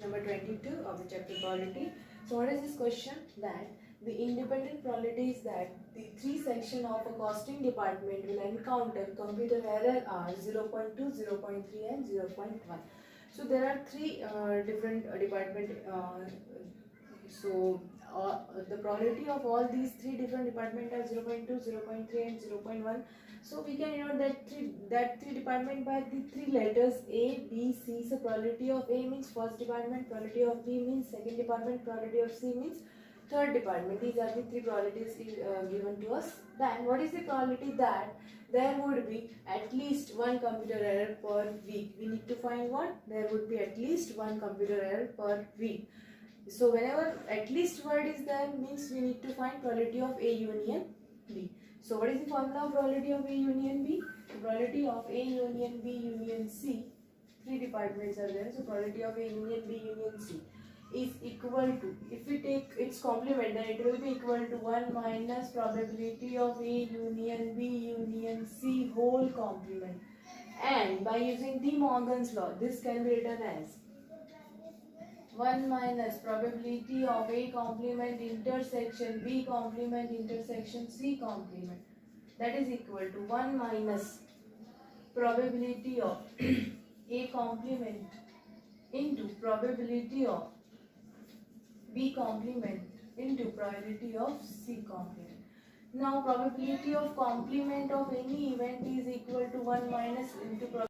number 22 of the chapter probability. So what is this question? That the independent probability is that the three sections of a costing department will encounter computer error are 0.2, 0.3 and 0.1. So there are three different department. The probability of all these three different departments are 0.2, 0.3 and 0.1. So we can denote that three department by the three letters A, B, C. So probability of A means first department, probability of B means second department, probability of C means third department. These are the three probabilities given to us. Then what is the probability that there would be at least one computer error per week? We need to find one. There would be at least one computer error per week. So whenever at least word is there means we need to find probability of A union B. So what is the formula of probability of A union B? The probability of A union B union C, three departments are there. So probability of A union B union C is equal to, if we take its complement, then it will be equal to 1 minus probability of A union B union C whole complement. And by using De Morgan's law, this can be written as 1 minus probability of A complement intersection B complement intersection C complement, that is equal to 1 minus probability of A complement into probability of B complement into probability of C complement. Now probability of complement of any event is equal to 1 minus into probability.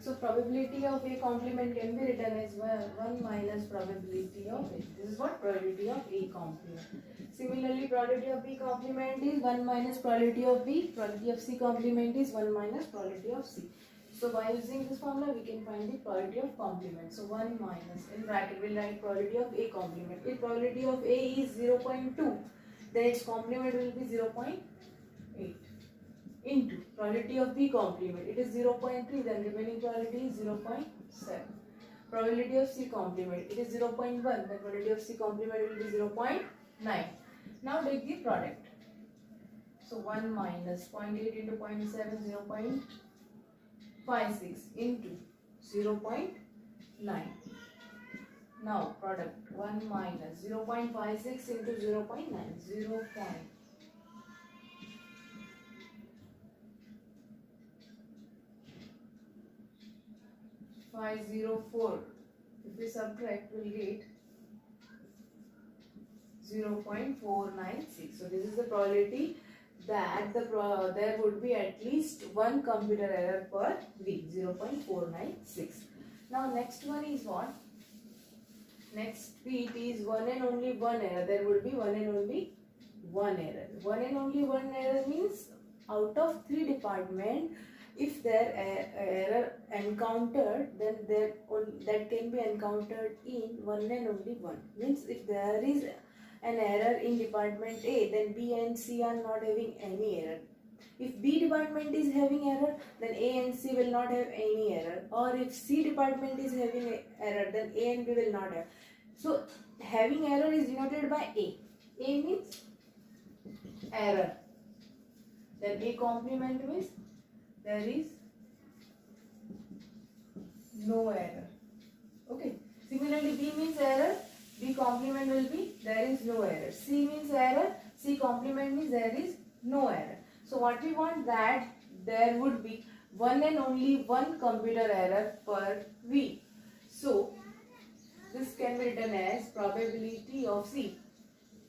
So probability of A complement can be written as 1 minus probability of A. This is what probability of A complement. Similarly, probability of B complement is 1 minus probability of B. Probability of C complement is 1 minus probability of C. So by using this formula, we can find the probability of complement. So 1 minus, in bracket we will write probability of A complement. If probability of A is 0.2, then its complement will be 0.8. Into probability of B complement, it is 0.3, then remaining probability is 0.7. Probability of C complement, it is 0.1, then probability of C complement will be 0.9. Now take the product. So 1 minus 0.8 into 0.7, 0.56 into 0.9. Now product 1 minus 0.56 into 0.9, 0.504. If we subtract, we will get 0.496. So this is the probability that there would be at least one computer error per week, 0.496. Now next one is what? Next bit is one and only one error. There would be one and only one error. One and only one error means out of three departments, if there error encountered, then that can be encountered in one and only one. Means if there is an error in department A, then B and C are not having any error. If B department is having error, then A and C will not have any error. Or if C department is having error, then A and B will not have. So having error is denoted by A. A means error. Then A complement means there is no error. Okay. Similarly, B means error. B complement will be there is no error. C means error. C complement means there is no error. So what we want, that there would be one and only one computer error per week. So this can be written as probability of C.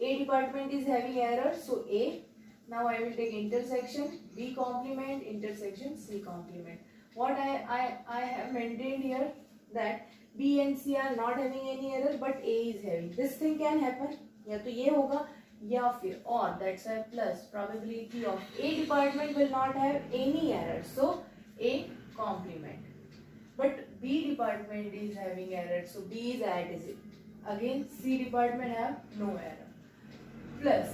A department is having error, so A. Now I will take intersection B complement intersection C complement. What I have maintained here, that B and C are not having any error, but A is having. This thing can happen. या तो ये होगा या फिर, और that's why plus probability of A department will not have any error, so A complement. But B department is having error, so B is at it. Again C department have no error. Plus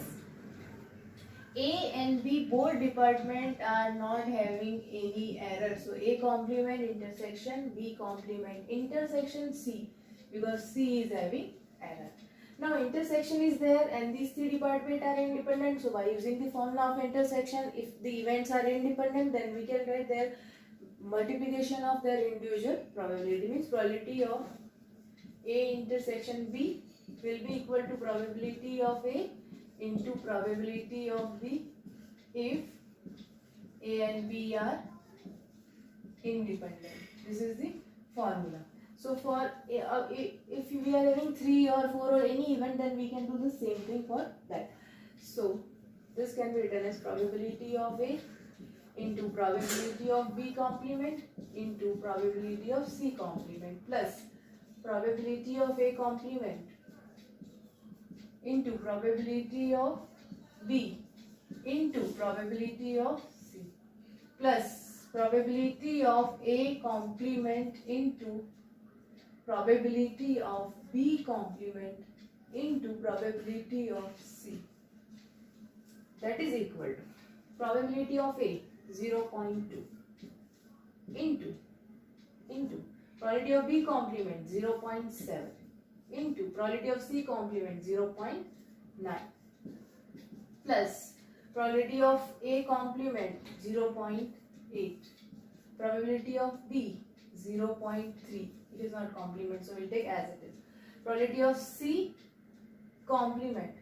A and B both department are not having any error, so A complement intersection B complement intersection C, because C is having error. Now intersection is there and these three departments are independent. So by using the formula of intersection, if the events are independent, then we can write their multiplication of their individual probability, means probability of A intersection B will be equal to probability of A into probability of B if A and B are independent. This is the formula. So for if we are having 3 or 4 or any event, then we can do the same thing for that. So this can be written as probability of A into probability of B complement into probability of C complement plus probability of A complement into probability of B into probability of C plus probability of A complement into probability of B complement into probability of C. That is equal to probability of A 0.2 into probability of B complement 0.7 into probability of C complement 0.9 plus probability of A complement 0.8, probability of B 0.3. It is not complement, so we will take as it is. Probability of C complement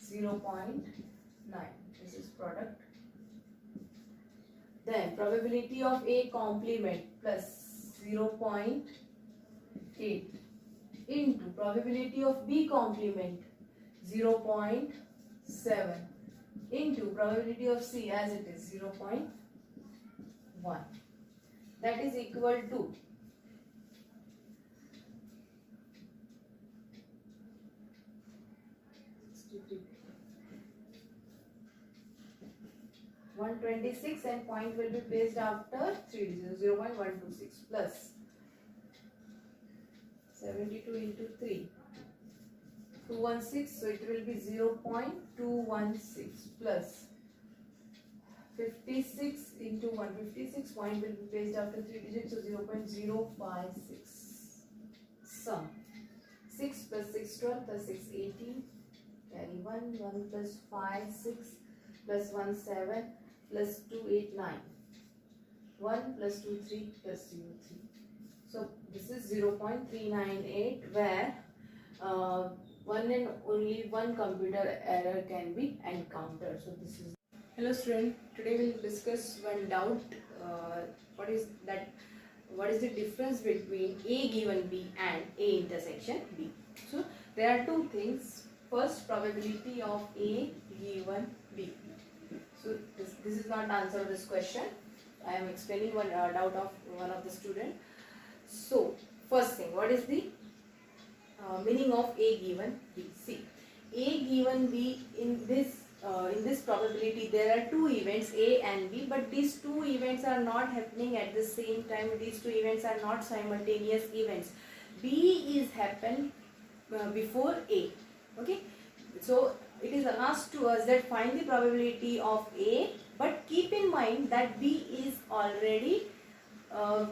0.9. This is product. Then probability of A complement plus 0.8 into probability of B complement 0.7 into probability of C as it is 0.1. That is equal to 126 and point will be placed after 3 digits 0.126 plus 72 into 3 216, so it will be 0.216 plus 56 into 156, point will be placed after 3 digits, so 0.056. Sum 6 plus 6 12 plus 6 18, carry 1 plus 5 6 plus 1 7 plus 2 8 9, 1 plus 2 3 plus 0 3. So this is 0.398 where one and only one computer error can be encountered. So this is. Hello student, today we will discuss one doubt. What is the difference between A given B and A intersection B? So there are two things. First, probability of A given B. So this is not the answer of this question. I am explaining one doubt of one of the student. So first thing, what is the meaning of A given B? See, A given B in this probability there are two events A and B, but these two events are not happening at the same time. These two events are not simultaneous events. B is happened before A. Okay, so it is asked to us that find the probability of A, but keep in mind that B is already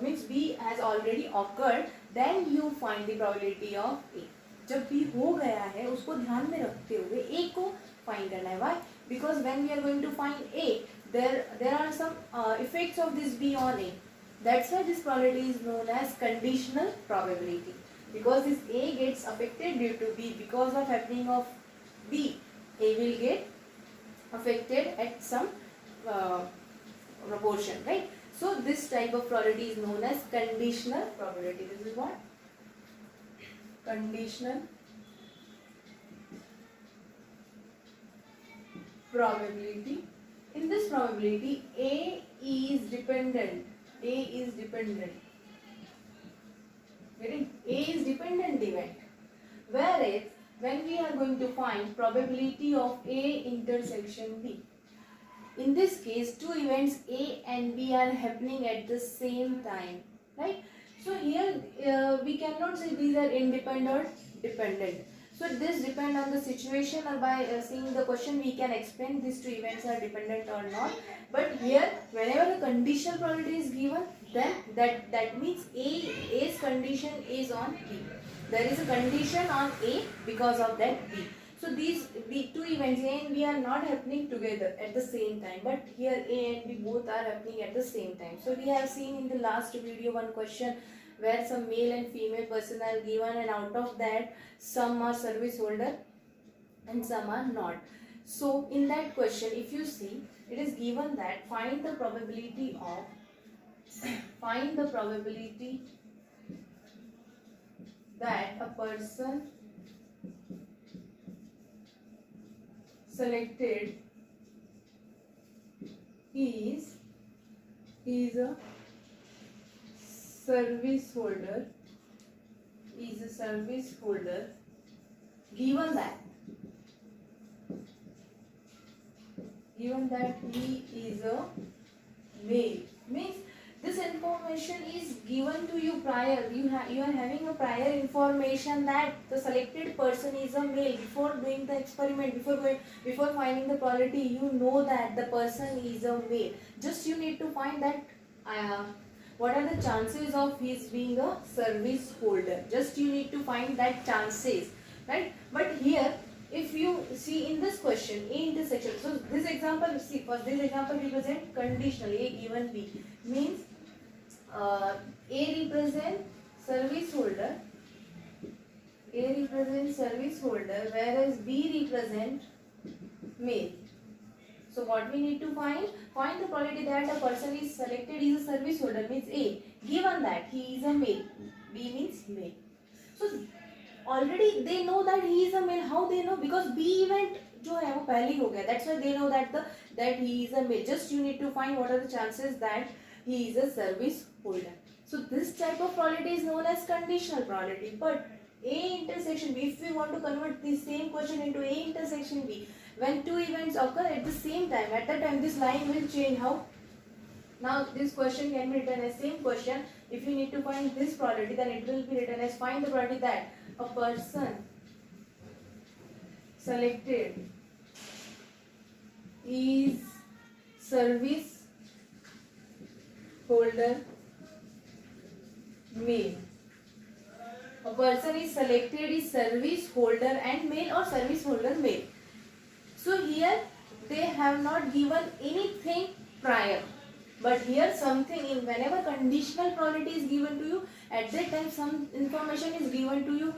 means B has already occurred, then you find the probability of A. जब B हो गया है उसको ध्यान में रखते हुए A को find करना है. Why? Because when we are going to find A, there are some effects of this B on A. That's why this probability is known as conditional probability. Because this A gets affected due to B, because of happening of B, A will get affected at some proportion, right? So this type of probability is known as conditional probability. This is what? Conditional probability. In this probability, A is dependent. A is dependent. Getting? A is dependent event. Whereas when we are going to find probability of A intersection B, in this case, two events A and B are happening at the same time, right? So here we cannot say these are independent or dependent. So this depends on the situation, or by seeing the question we can explain these two events are dependent or not. But here, whenever the conditional probability is given, then that means A's condition is on B. There is a condition on A, because of that B. So these two events A and B are not happening together at the same time, but here A and B both are happening at the same time. So we have seen in the last video one question where some male and female person are given, and out of that some are service holder and some are not. So in that question, if you see, it is given that find the probability that a person selected is a service holder, given that he is a male. Means this information is given to you prior. You are having a prior information that the selected person is a male. Before doing the experiment, before finding the probability, you know that the person is a male. Just you need to find that what are the chances of his being a service holder. Just you need to find that chances, right? But here, if you see in this question, A intersection. So this example, see, first this example represent conditional. A given B means A represent service holder. Whereas B represent male. So what we need to find the probability that a person is selected is a service holder, means A, given that he is a male. B means male. So already they know that he is a male. How they know? Because B event जो है वो पहले ही हो गया. That's why they know that he is a male. Just you need to find what are the chances that he is a service holder. So this type of probability is known as conditional probability. But A intersection B, if we want to convert the same question into A intersection B, when two events occur at the same time, at that time this line will change. How? Now this question can be written as same question. If you need to find this probability, then it will be written as find the probability that a person selected is service holder male. A person is selected is service holder and male or service holder male. So here they have not given anything prior. But here something in whenever conditional probability is given to you, at that time some information is given to you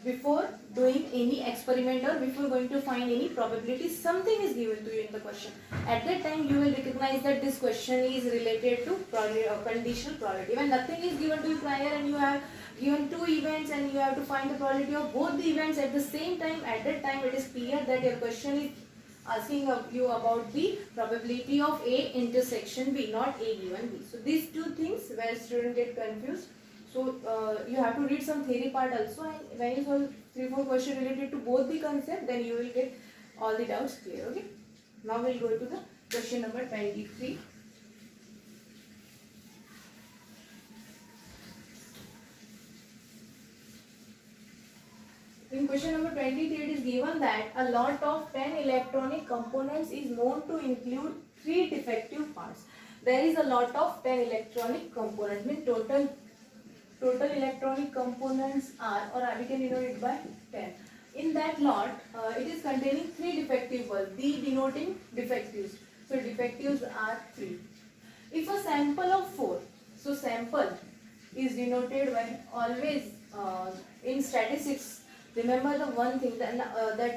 before doing any experiment or before going to find any probability. Something is given to you in the question. At that time you will recognize that this question is related to conditional probability. When nothing is given to you prior and you have given two events and you have to find the probability of both the events at the same time, at that time it is clear that your question is asking you about the probability of A intersection B, not A given B. So these two things where students get confused. So you have to read some theory part also, and when you solve 3-4 questions related to both the concept, then you will get all the doubts clear. Okay. Now we'll go to the question number 23. In question number 23, it is given that a lot of 10 electronic components is known to include 3 defective parts. There is a lot of 10 electronic components, means total electronic components are, or we can denote it by 10. In that lot, it is containing 3 defective bulbs, D denoting defectives. So defectives are 3. If a sample of 4, so sample is denoted by always in statistics. Remember the one thing that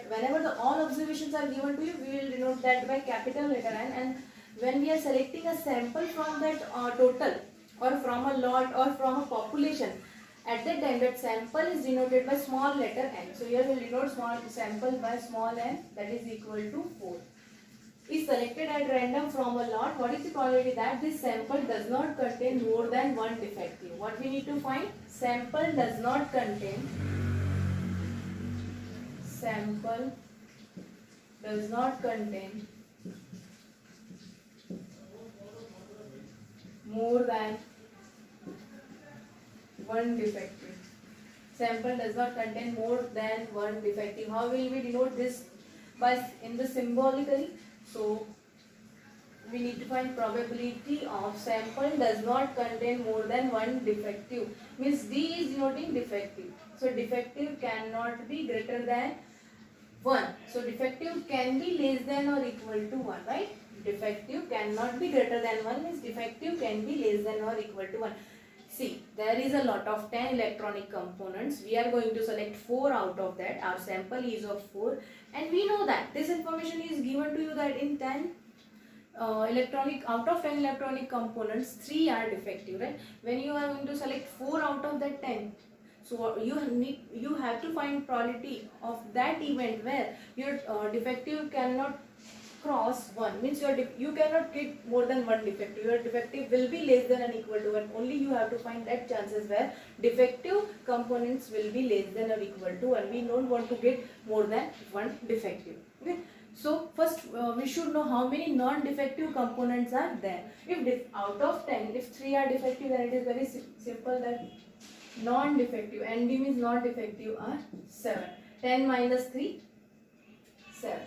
whenever the all observations are given to you, we will denote that by capital letter N, and when we are selecting a sample from that total or from a lot or from a population, at that time that sample is denoted by small letter n. So here we will denote small sample by small n, that is equal to 4. Is selected at random from a lot. What is the probability that this sample does not contain more than one defective? What we need to find? Sample does not contain more than one defective. Sample does not contain more than one defective. How will we denote this? By in the symbolically. So we need to find probability of sample does not contain more than one defective. Means D is denoting defective. So defective cannot be greater than 1. So defective can be less than or equal to 1, right? Defective cannot be greater than 1 means defective can be less than or equal to 1. See, there is a lot of 10 electronic components. We are going to select 4 out of that. Our sample is of 4 and we know that this information is given to you that in 10 out of 10 electronic components 3 are defective, right? When you are going to select 4 out of that 10, so you have to find probability of that event where your defective cannot cross 1, means you cannot get more than one defective. Your defective will be less than or equal to 1. Only you have to find that chances where defective components will be less than or equal to 1. We don't want to get more than one defective. Okay. So first we should know how many non-defective components are there. If out of 10, if 3 are defective, then it is very simple that non-defective, ND means non-defective, are 7. 10 minus 3, 7.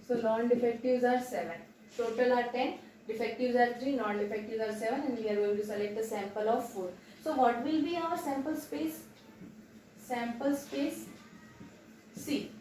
So non-defectives are 7. Total are 10. Defectives are 3. Non-defectives are 7. And we are going to select a sample of 4. So what will be our sample space? Sample space C.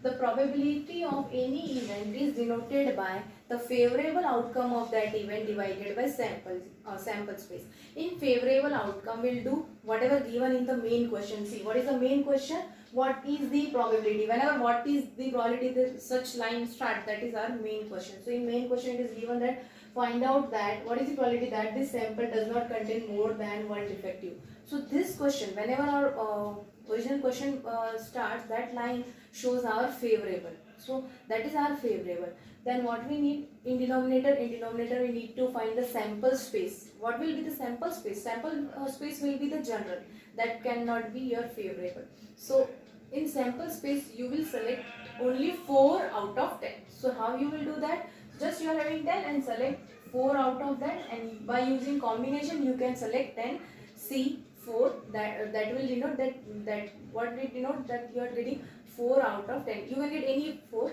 The probability of any event is denoted by the favorable outcome of that event divided by sample space. In favorable outcome, we'll do whatever given in the main question. See, what is the main question? What is the probability? Whenever what is the probability that such line starts, that is our main question. So in main question, it is given that find out that what is the probability that this sample does not contain more than one defective. So this question, whenever our original question starts, that line shows our favorable. So that is our favorable. Then what we need in denominator we need to find the sample space. What will be the sample space? Sample space will be the general. That cannot be your favorable. So in sample space you will select only 4 out of 10. So how you will do that? Just you are having 10 and select 4 out of that, and by using combination you can select 10 C4. That will denote that what will denote that you are getting 4 out of 10. You can get any 4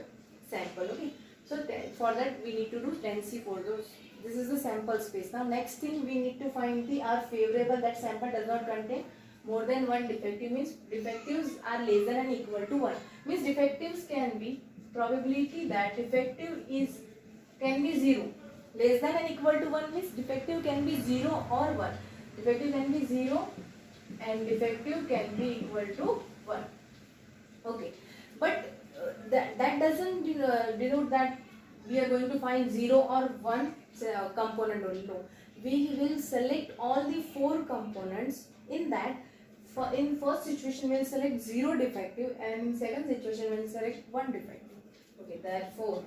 sample. Okay. So for that we need to do 10 C4. This is the sample space. Now next thing we need to find our favorable, that sample does not contain more than one defective, means defectives are less than and equal to 1. Means defectives can be probability that defective can be 0. Less than and equal to 1 means defective can be 0 or 1. Defective can be 0 and defective can be equal to 1. Okay. But that doesn't denote that we are going to find 0 or 1 component only. No. We will select all the 4 components. In that, in first situation we will select 0 defective, and in second situation we will select 1 defective. Okay, therefore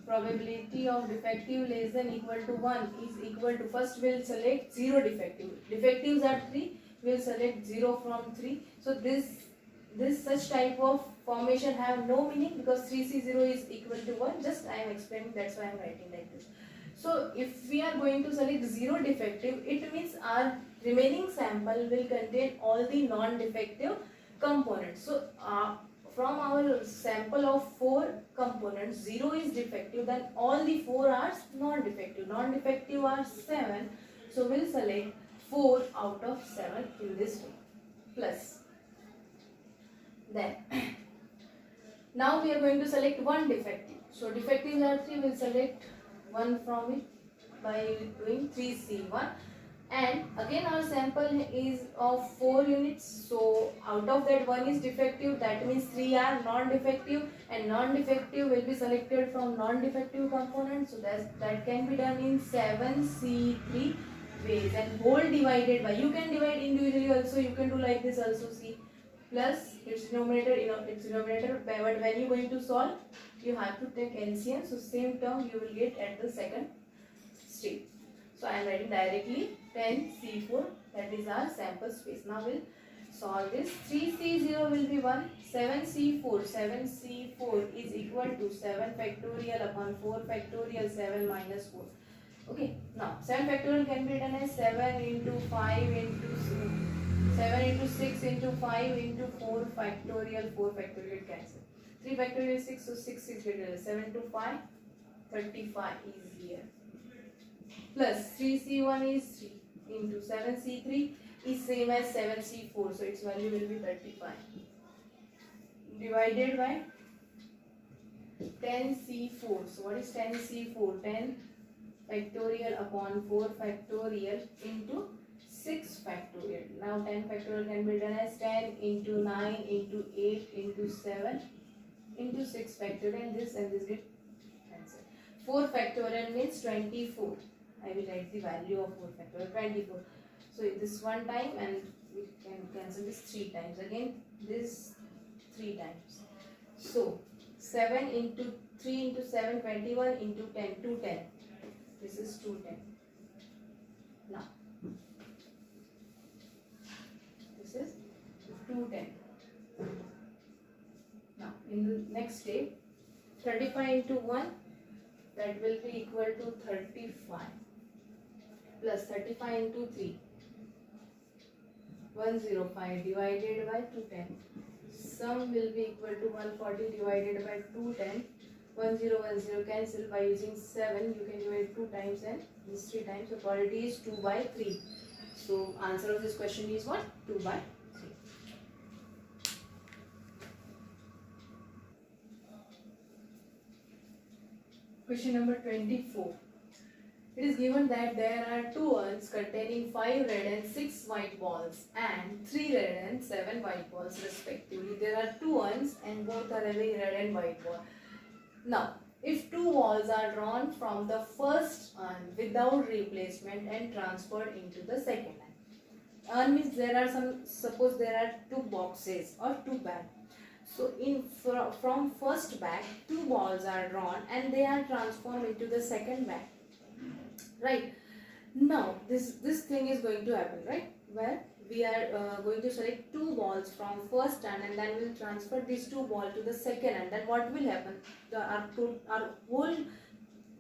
probability of defective less than equal to 1 is equal to, first we will select 0 defective. Defectives are 3, we will select 0 from 3. So this such type of formation have no meaning because 3C0 is equal to 1. Just I am explaining, that's why I am writing like this. So if we are going to select 0 defective, it means our remaining sample will contain all the non-defective components. So from our sample of 4 components, 0 is defective, then all the 4 are non-defective. Non-defective are 7. So we will select 4 out of 7 in this way. Plus. Then now we are going to select 1 defective. So defectives are 3, we will select 1 from it by doing 3C1, and again our sample is of 4 units. So out of that 1 is defective, that means 3 are non-defective, and non-defective will be selected from non-defective components. So that can be done in 7C3 ways, and whole divided by, you can divide individually also, you can do like this also. See, plus its denominator, but when you are going to solve you have to take LCM, so same term you will get at the second step. So I am writing directly 10C4, that is our sample space. Now we'll solve this. 3C0 will be 1, 7C4 is equal to 7 factorial upon 4 factorial, 7 minus 4. Okay, now 7 factorial can be written as 7 into 5 into 7 into 6 into 5 into 4 factorial, 4 factorial cancel. 3 factorial is 6, so 6 is greater than 7 to 5, 35 is here. Plus 3C1 is 3. into 7C3 is same as 7C4, so its value will be 35 divided by 10C4. So what is 10C4? 10 factorial upon 4 factorial into 6 factorial. Now 10 factorial can be written as 10 into 9 into 8 into 7 into 6 factorial, and this get cancelled. 4 factorial means 24. I will write the value of 4 factorial 24. So this one time, and we can cancel this 3 times. Again this 3 times. So 7 into 3 into 7 21 into 10 210. This is 210. Now this is 210. Now in the next step, 35 into 1, that will be equal to 35 plus 35 into 3, 105 divided by 210. Sum will be equal to 140 divided by 210. 1010 cancel. By using 7 you can divide 2 times and this 3 times. So probability is 2 by 3. So answer of this question is what? 2 by 3. Question number 24. It is given that there are 2 urns containing 5 red and 6 white balls and 3 red and 7 white balls respectively. There are 2 urns and both are having red and white ball. Now, if 2 balls are drawn from the first urn without replacement and transferred into the second urn. Urn means there are suppose there are 2 boxes or 2 bags. So from first bag, 2 balls are drawn and they are transformed into the second bag. Right. Now this thing is going to happen, right? Where we are going to select 2 balls from first urn and then we'll transfer these 2 balls to the second urn. Then what will happen? Our whole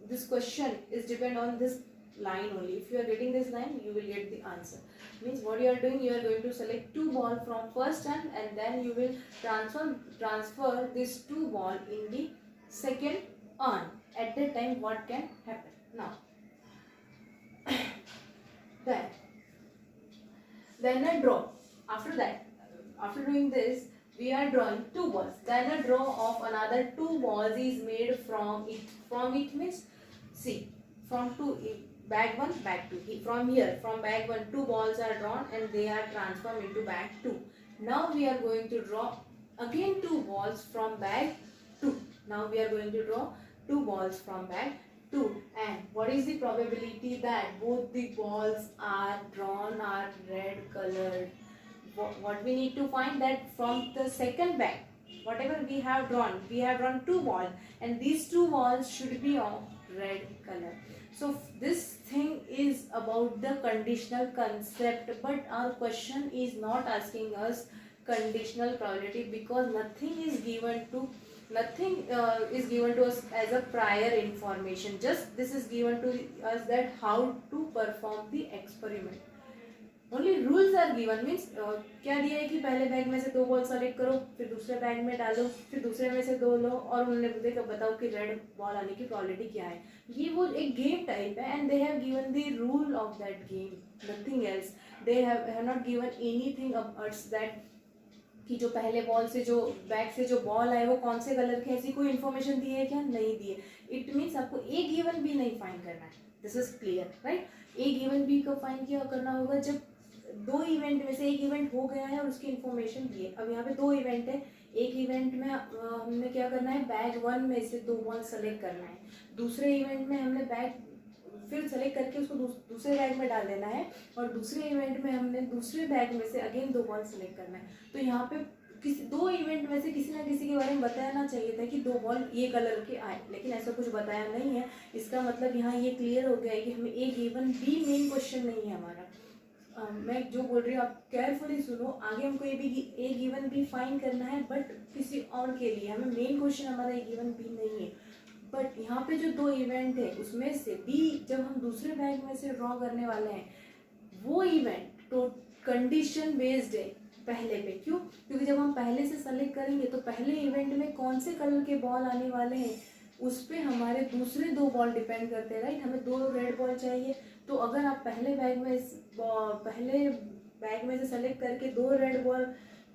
this question is depend on this line only. If you are getting this line, you will get the answer. Means what you are doing, you are going to select 2 balls from first urn and then you will transfer this 2 balls in the second urn. At that time, what can happen? Now then a draw. After that, after doing this, we are drawing 2 balls. Then a draw of another 2 balls is made from it. From it means, see, from 2 bag 1, bag 2. From here, from bag 1, 2 balls are drawn and they are transformed into bag 2. Now we are going to draw again 2 balls from bag 2. Now we are going to draw 2 balls from bag 2, and what is the probability that both the balls are drawn are red colored? What we need to find that from the second bag, whatever we have drawn 2 balls and these 2 balls should be of red color. So this thing is about the conditional concept, but our question is not asking us conditional probability because nothing is given to us as a prior information. Just this is given to us that how to perform the experiment. Only rules are given. means क्या दिया है कि पहले bag में से 2 ball select करो, फिर दूसरे बैग में डालो, फिर दूसरे में से 2 लो और उन्होंने देखो बताओ कि रेड बॉल आने की प्रोबेबिलिटी क्या है. ये वो एक गेम टाइप है and they have given the rule of that game, nothing else. They have not given anything of us that कि जो पहले बॉल से जो बैग से जो बॉल आए वो कौन से कलर के, ऐसी कोई इन्फॉर्मेशन दी है क्या? नहीं दी है. इट मीन्स आपको ए गिवन बी नहीं फाइंड करना है. This is clear, right? A given B को फाइंड किया करना होगा जब 2 इवेंट में से एक इवेंट हो गया है और उसकी इन्फॉर्मेशन दी है. अब यहाँ पे 2 इवेंट है. एक इवेंट में हमने क्या करना है, बैग 1 में से 2 बॉल सेलेक्ट करना है. दूसरे इवेंट में हमने बैग फिर सेलेक्ट करके उसको दूसरे बैग में डाल देना है और दूसरे इवेंट में हमने दूसरे बैग में से अगेन 2 बॉल सेलेक्ट करना है. तो यहाँ पे 2 इवेंट में से किसी ना किसी के बारे में बताना चाहिए था कि 2 बॉल ये कलर के आए, लेकिन ऐसा कुछ बताया नहीं है. इसका मतलब यहाँ ये क्लियर हो गया है कि हमें ए गिवन बी मेन क्वेश्चन नहीं है हमारा. मैं जो बोल रही हूँ आप केयरफुली सुनो. आगे हमको ए गिवन बी फाइंड करना है बट किसी और के लिए. हमें मेन क्वेश्चन हमारा ए गिवन बी नहीं है. बट यहाँ पे जो 2 इवेंट है उसमें से बी जब हम दूसरे बैग में से ड्रॉ करने वाले हैं वो इवेंट तो कंडीशन बेस्ड है पहले पे. क्यों? क्योंकि जब हम पहले से सेलेक्ट करेंगे तो पहले इवेंट में कौन से कलर के बॉल आने वाले हैं उस पर हमारे दूसरे 2 बॉल डिपेंड करते हैं, राइट? हमें 2 रेड बॉल चाहिए, तो अगर आप पहले बैग में से सेलेक्ट करके 2 रेड बॉल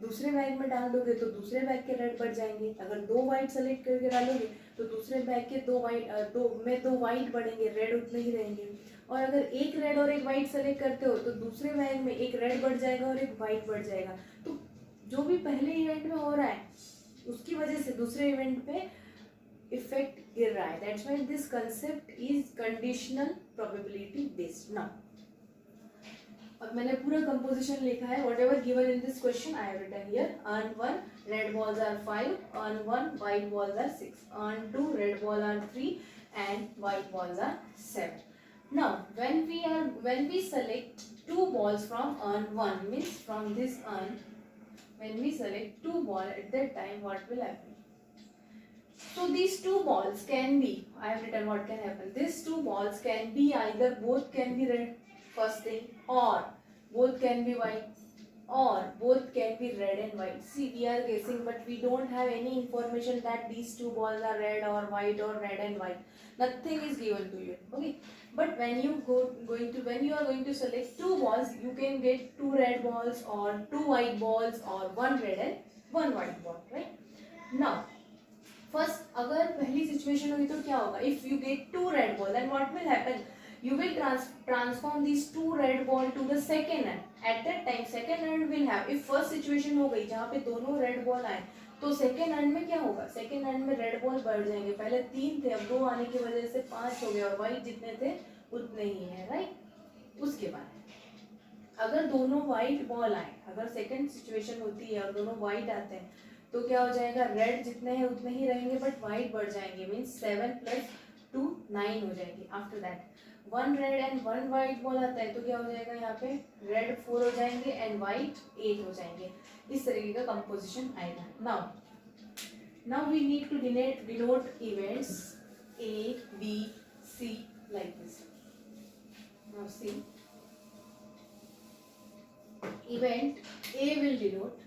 दूसरे बैग में डाल दोगे तो दूसरे बैग के रेड बढ़ जाएंगे। अगर 2 वाइट सेलेक्ट करके डालोगे तो दूसरे बैग के 2 वाइट बढ़ेंगे, रेड उतने ही रहेंगे। और अगर एक रेड और एक वाइट सेलेक्ट करते हो तो दूसरे बैग में एक रेड बढ़ जाएगा और एक वाइट बढ़ जाएगा। तो जो भी पहले इवेंट में हो रहा है उसकी वजह से दूसरे इवेंट पे इफेक्ट गिर रहा है। That's why this concept is conditional probability based. Now अब मैंने पूरा कंपोजिशन लिखा है, whatever given in this question I have written here. Urn 1 red balls are 5, urn 1 white balls are 6, urn 2 red ball are 3 and white balls are 7. Now when we select 2 balls from urn 1, means from this urn, when we select 2 balls at that time, what will happen? So these 2 balls can be, I have written what can happen. These 2 balls can be either both can be red, first thing, or both can be white, or both can be red and white. See, we are guessing, but we don't have any information that these 2 balls are red or white or red and white. Nothing is given to you. Okay, but when you are going to select 2 balls, you can get 2 red balls or 2 white balls or 1 red and 1 white ball, right? Now first, अगर पहली situation हुई तो क्या होगा? If you get 2 red balls, then what will happen? You will transform these 2 red ball to the second hand. At that time second hand will have, if first situation हो गई जहाँ पे दोनों red ball आए तो second hand में क्या होगा? सेकेंड हैंड में रेड बॉल बढ़ जाएंगे। पहले 3 थे, अब 2 आने की वजह से 5 हो गए और वाइट जितने थे उतने ही है, राइट। उसके बाद अगर दोनों वाइट बॉल आए, अगर सेकेंड सिचुएशन होती है और दोनों वाइट आते हैं तो क्या हो जाएगा? रेड जितने हैं उतने ही रहेंगे बट वाइट बढ़ जाएंगे, मीन्स 7 + 2 9 हो जाएंगे। After that 1 red and 1 white ball आता है तो क्या हो जाएगा? यहाँ पे रेड 4 हो जाएंगे एंड वाइट 8 हो जाएंगे। इस तरीके का कंपोजिशन आएगा। Now we need to denote events A, B, C like this. Now see, event A will denote,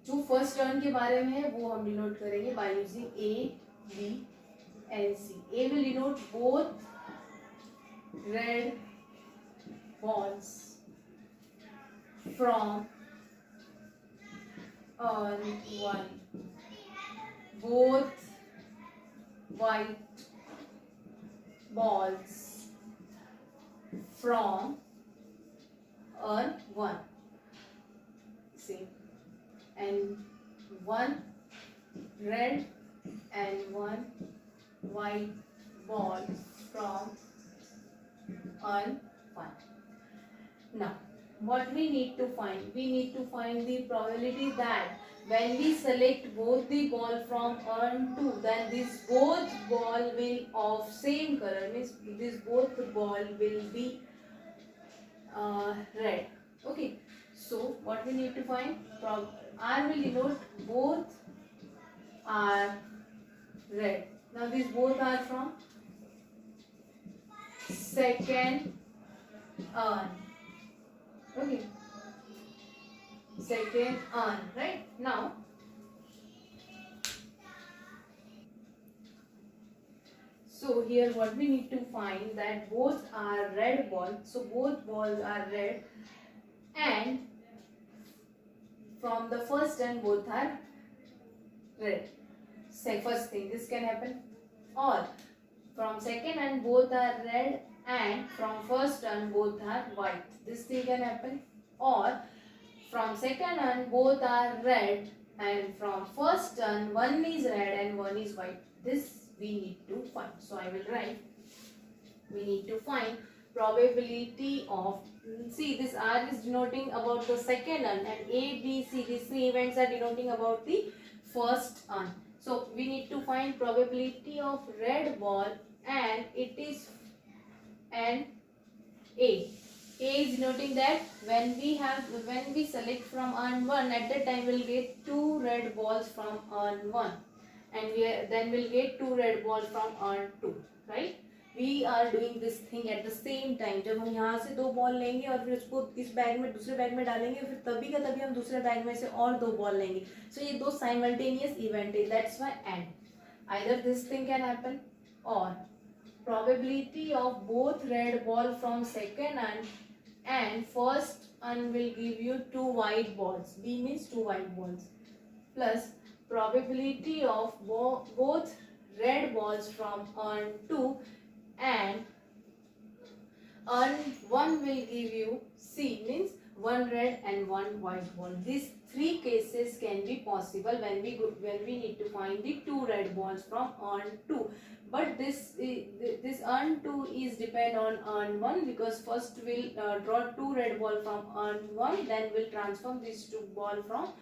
जो फर्स्ट टर्न के बारे में है वो हम डिनोट करेंगे by using A, B and C. A will denote both red balls from urn 1, both white balls from urn 1. See, and 1 red and 1 white ball from urn 1. Now what we need to find? We need to find the probability that when we select both the ball from urn 2, then this both ball will of same color, means this both ball will be red. Okay, so what we need to find? R will denote both are red. Now these both are from second urn. Okay, second urn, right? Now so here what we need to find, that both are red balls, so both balls are red and from the first urn both are red. Say first thing, this can happen, or from second urn both are red and from first urn both are white. This thing can happen, or from second urn both are red and from first urn one is red and one is white. This we need to find. So I will write, we need to find probability of, see this R is denoting about the second urn and A, B, C, these 3 events are denoting about the first urn. So we need to find probability of red ball and it is an A. A is denoting that when we select from urn 1, at that time we'll get 2 red balls from urn 1 and then we'll get 2 red balls from urn 2, right? We are doing this thing at the same time. जब हम यहाँ से 2 ball लेंगे और फिर उसको इस bag में दूसरे बैग में डालेंगे, फिर तभी का तभी हम दूसरे बैग में से और 2 बॉल लेंगे. So ये 2 simultaneous event है. That's why and either this thing can happen or probability of both red ball from second and first un will give you two white balls. B means two white balls, plus probability of both red balls from urn 2 and urn 1 will give you C means one red and one white ball. These three cases can be possible when we need to find the two red balls from urn 2. But this urn 2 is depend on urn 1, because first we'll draw two red ball from urn 1, then we'll transform this two ball from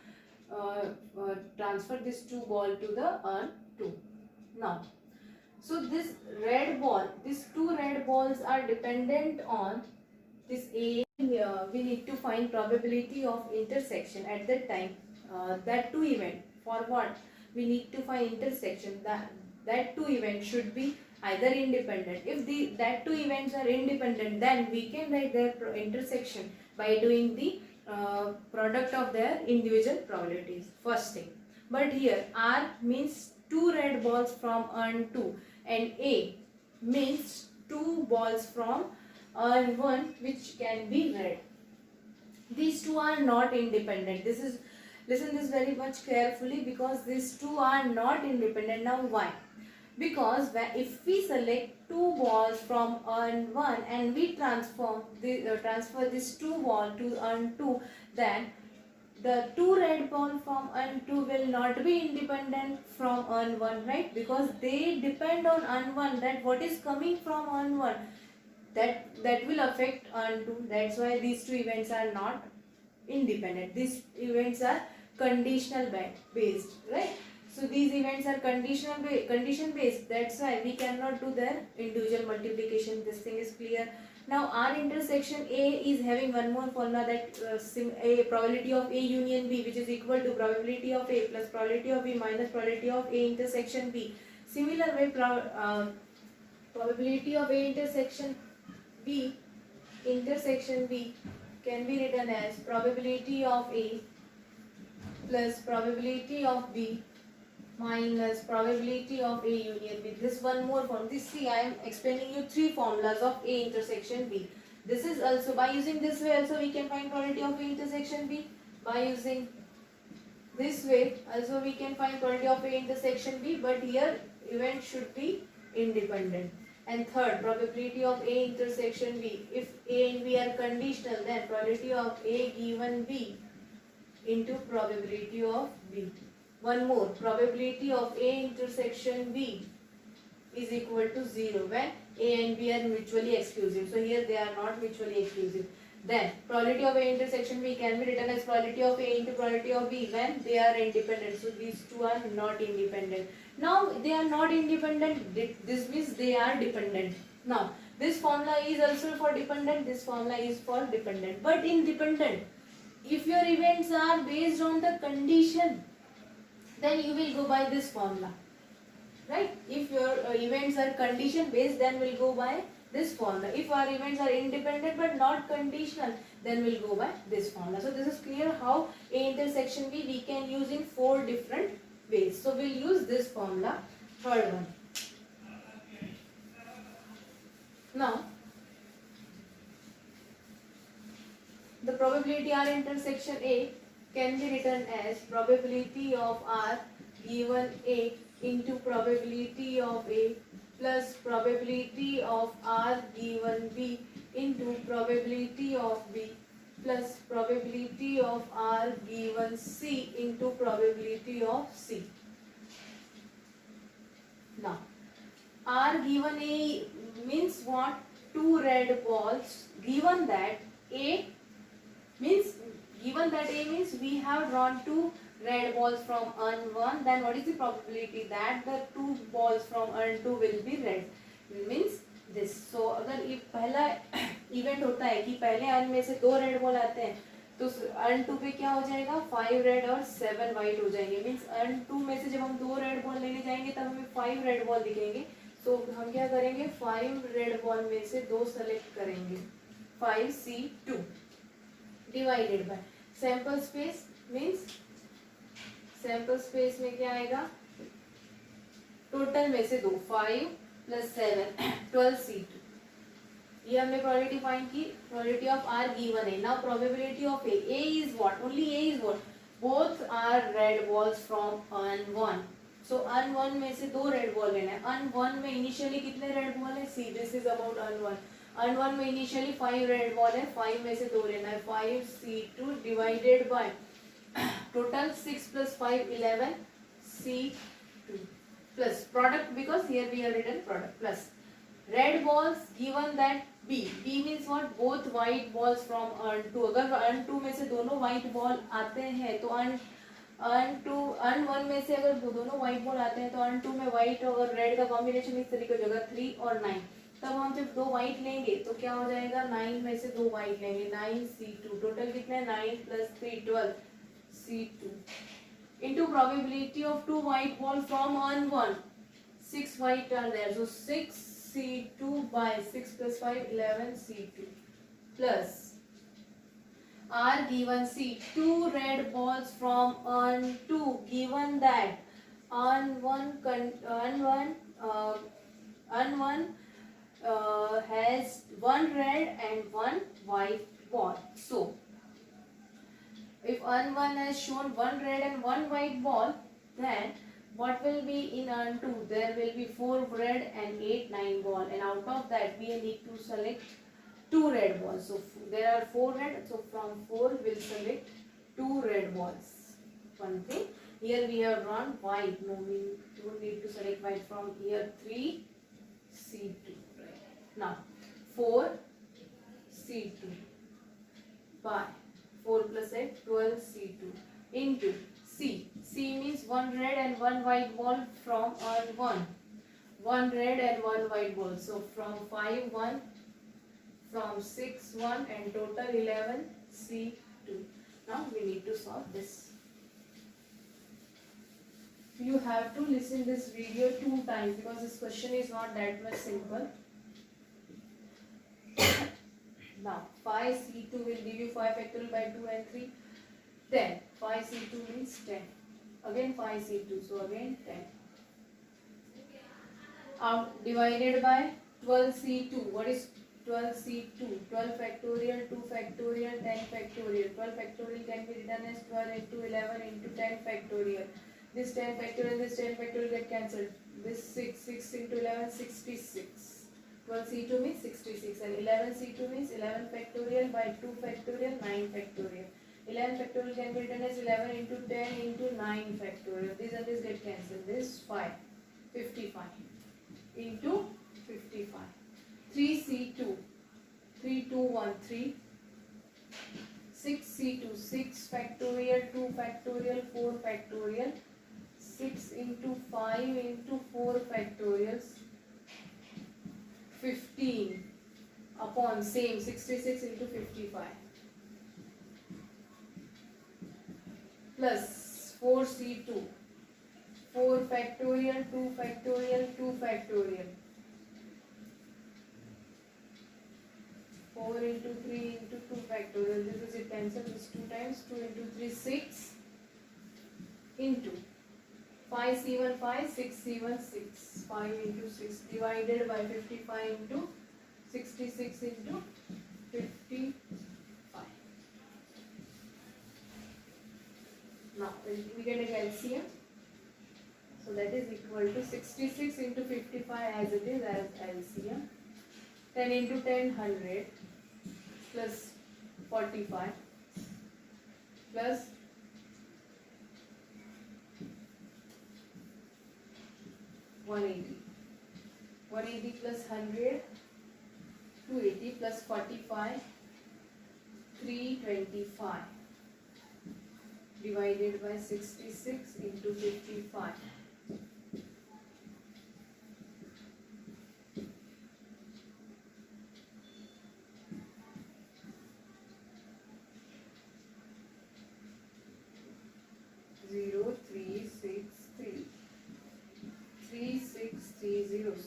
transfer this two ball to the urn 2. Now, so this red ball, these two red balls are dependent on this A. We need to find probability of intersection at that time. That two event, for what we need to find intersection, that two events should be either independent. If that two events are independent, then we can write their intersection by doing the product of their individual probabilities, first thing. But here R means two red balls from urn 2 and A means two balls from urn 1 which can be red. These two are not independent. Listen this very much carefully, because these two are not independent. Now why? Because if we select two balls from urn 1 and we transfer this two ball to urn 2, then the two red ball from urn 2 will not be independent from urn 1, right? Because they depend on urn 1, that what is coming from urn 1, that will affect urn 2. That's why these two events are not independent. These events are conditional based, right? So these events are condition based. That's why we cannot do their individual multiplication. This thing is clear. Now R intersection A is having one more formula, that a probability of A union B, which is equal to probability of A plus probability of B minus probability of A intersection B. Similar way, probability of A intersection B can be written as probability of A plus probability of B minus probability of A union B. This one more form. See, I am explaining you three formulas of A intersection B. This is also, by using this way also we can find probability of A intersection B. By using this way also we can find probability of A intersection B, but here event should be independent. And third, probability of A intersection B. If A and B are conditional, then probability of A given B into probability of B. One more, probability of A intersection B is equal to 0 when A and B are mutually exclusive. So here they are not mutually exclusive. Then probability of A intersection B can be written as probability of A into probability of B when they are independent. So these two are not independent. Now they are not independent, this means they are dependent. Now this formula is also for dependent, this formula is for dependent. But in dependent, if your events are based on the condition, then you will go by this formula, right? If your events are condition based, then we'll go by this formula. If our events are independent but not conditional, then we'll go by this formula. So this is clear how A intersection B we can use in 4 different ways. So we'll use this formula, third one. Now the probability R intersection A can be written as probability of R given A into probability of A plus probability of R given B into probability of B plus probability of R given C into probability of C. Now, R given A means what? Two red balls. Given that A means we have drawn two red balls from urn 1, then what is the probability that the two balls from urn 2 will be red? Means this. So अगर ये पहला event होता है कि पहले earn में से 2 red ball आते हैं, तो अर्न 2 पे क्या हो जाएगा? 5 रेड और 7 वाइट हो जाएंगे. मीन्स अर्न 2 में से जब हम 2 रेड बॉल लेने जाएंगे तब हमें 5 रेड बॉल दिखेंगे. तो हम क्या करेंगे? 5 रेड बॉल में से 2 सेलेक्ट करेंगे. 5C2 divided by sample space. Means sample space में क्या आएगा? टोटल में से 2, 5 प्लस 7 12C2. ये हमने प्रोबेबिलिटी फाइंड की. प्रोबेबिलिटी ऑफ R गिवन है. Now probability of A is what? Only A is what? Both are red balls from urn 1. So urn 1 में से 2 रेड बॉल लेना है. अर्न 1 में इनिशियली कितने रेड बॉल है? See this is about earn 1. Earn 1 में initially 5 red ball है. 5 में से 2 लेना है. 5C2 divided by total 6 plus 5 11 C2 plus product because here we have written product plus red balls given that B means what? Both white balls from earn 2. अगर earn 2 में से दोनों white ball आते हैं तो earn 1 में से अगर दोनों white ball आते हैं तो earn 2 में white और red का combination इस तरीके हो जाएगा 3 और 9. तब हम सिर्फ 2 white लेंगे तो क्या हो जाएगा? 9 में से 2 white लेंगे. 9C2 टोटल कितना है? 9 plus 3 12C2 into probability of 2 white ball from earn 1. 6 white are there. So 6C2 by 6 plus 5 11C2 plus R given C 2 red balls from earn 2 given that earn 1 has 1 red and 1 white ball. So if earn 1 has shown 1 red and 1 white ball, then what will be in earn 2? There will be 4 red and 8 9 ball, and out of that we need to select 2 red balls. So there are 4 red, so from 4 we'll select 2 red balls. One thing, here we have drawn white. No, we don't need to select white. From here 3C2. Right. Now 4C2 by 4 plus 8 12C2 into C. C means 1 red and 1 white ball from earn 1. 1 red and 1 white ball. So from 5 1, from 6 1 and total 11 C2. Now we need to solve this. You have to listen this video 2 times because this question is not that much simple. Now 5C2 will give you 5 factorial by 2 and 3. 10. 5C2 means 10. Again 5C2. So again 10. Divided by 12C2. What is 12C2? 12 factorial, 2 factorial, 10 factorial. 12 factorial can be written as 12 into 11 into 10 factorial. This 10 factorial get cancelled. This 6 into 11, 66. 12C2 means 66 and 11C2 means 11 factorial by 2 factorial, 9 factorial. 11 factorial can be written as 11 into 10 into 9 factorial. These and these get cancelled. This 5, 55 into 55. 3C2, 3, 2, 1, 3. 6C2, 6 factorial, 2 factorial, 4 factorial. 6 into 5 into 4 factorials. 15 upon same 66 into 55 plus 4C2, 4 factorial, 2 factorial, 2 factorial, 4 into 3 into 2 factorial. This is it, cancel this 2 times. 2 into 3 6 into 5C1 5, 6C1 6. 5 into 6 divided by 55 into 66 into 55. Now we get a LCM. So that is equal to 66 into 55 as it is as LCM. 10 into 10 100 plus 45 plus 180. 180 plus 100, 280 plus 45, 325 divided by 66 into 55.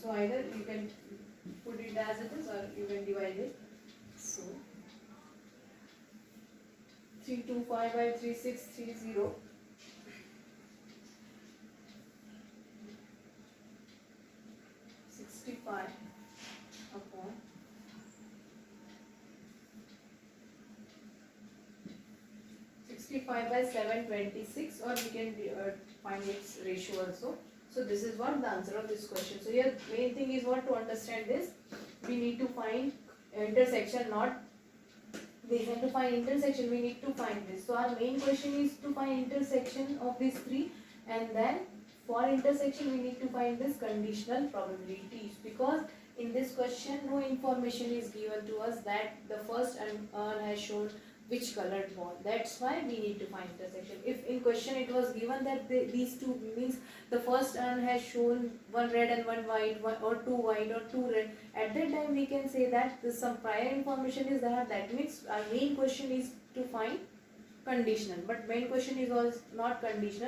So either you can put it as it is or you can divide it. So 325 by 3630. 65 65 upon 65 by 726, or we can find its ratio also. So this is what the answer of this question. So here main thing is what to understand this. We need to find intersection, not this, and to find intersection we need to find this. So our main question is to find intersection of these three, and then for intersection we need to find this conditional probabilities, because in this question no information is given to us that the first urn has shown which colored ball. That's why we need to find intersection. If in question it was given that these two means the first urn has shown one red and one white, or two white or two red, at that time we can say that some prior information is there. That means our main question is to find conditional, but main question is also not conditional.